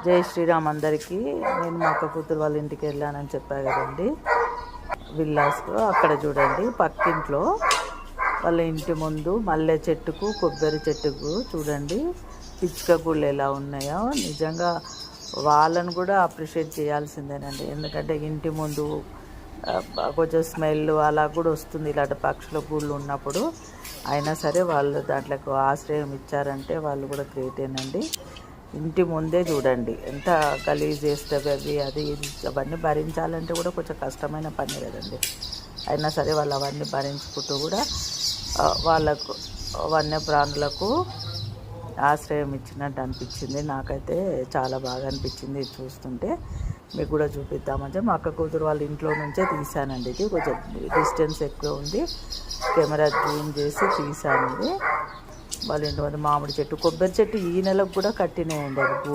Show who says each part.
Speaker 1: జై శ్రీరామ్ అందరికీ. నేను మా అక్క కూతురు వాళ్ళ ఇంటికి వెళ్ళానని చెప్పా కదండి, విల్లాస్లో. అక్కడ చూడండి, పక్కింట్లో వాళ్ళ ఇంటి ముందు మల్లె చెట్టుకు కొబ్బరి చెట్టుకు చూడండి పిచ్చుక గుళ్ళు ఎలా ఉన్నాయో. నిజంగా వాళ్ళని కూడా అప్రిషియేట్ చేయాల్సిందేనండి. ఎందుకంటే ఇంటి ముందు కొంచెం స్మెల్ అలా కూడా వస్తుంది ఇలాంటి పక్షుల గూళ్ళు ఉన్నప్పుడు. అయినా సరే వాళ్ళు దాంట్లోకి ఆశ్రయం ఇచ్చారంటే వాళ్ళు కూడా గ్రేటేనండి. ఇంటి ముందే చూడండి ఎంత గలీజ్ చేస్తుంది అవి, అది అవన్నీ భరించాలంటే కూడా కొంచెం కష్టమైన పని కదండి. అయినా సరే వాళ్ళు అవన్నీ భరించుకుంటూ కూడా వాళ్ళకు వన్యప్రాణులకు ఆశ్రయం ఇచ్చినట్టు అనిపించింది. నాకైతే చాలా బాగా అనిపించింది ఇది చూస్తుంటే. మీకు కూడా చూపిద్దామంటే మా అక్క కూతురు వాళ్ళ ఇంట్లో నుంచే తీసానండి. ఇది కొంచెం డిస్టెన్స్ ఎక్కువ ఉంది, కెమెరా జూమ్ చేసి తీసాను. ఇది వాళ్ళ ఇంటి ముందు మామిడి చెట్టు, కొబ్బరి చెట్టు ఈ నెలకు కూడా కట్టినాయండి. అది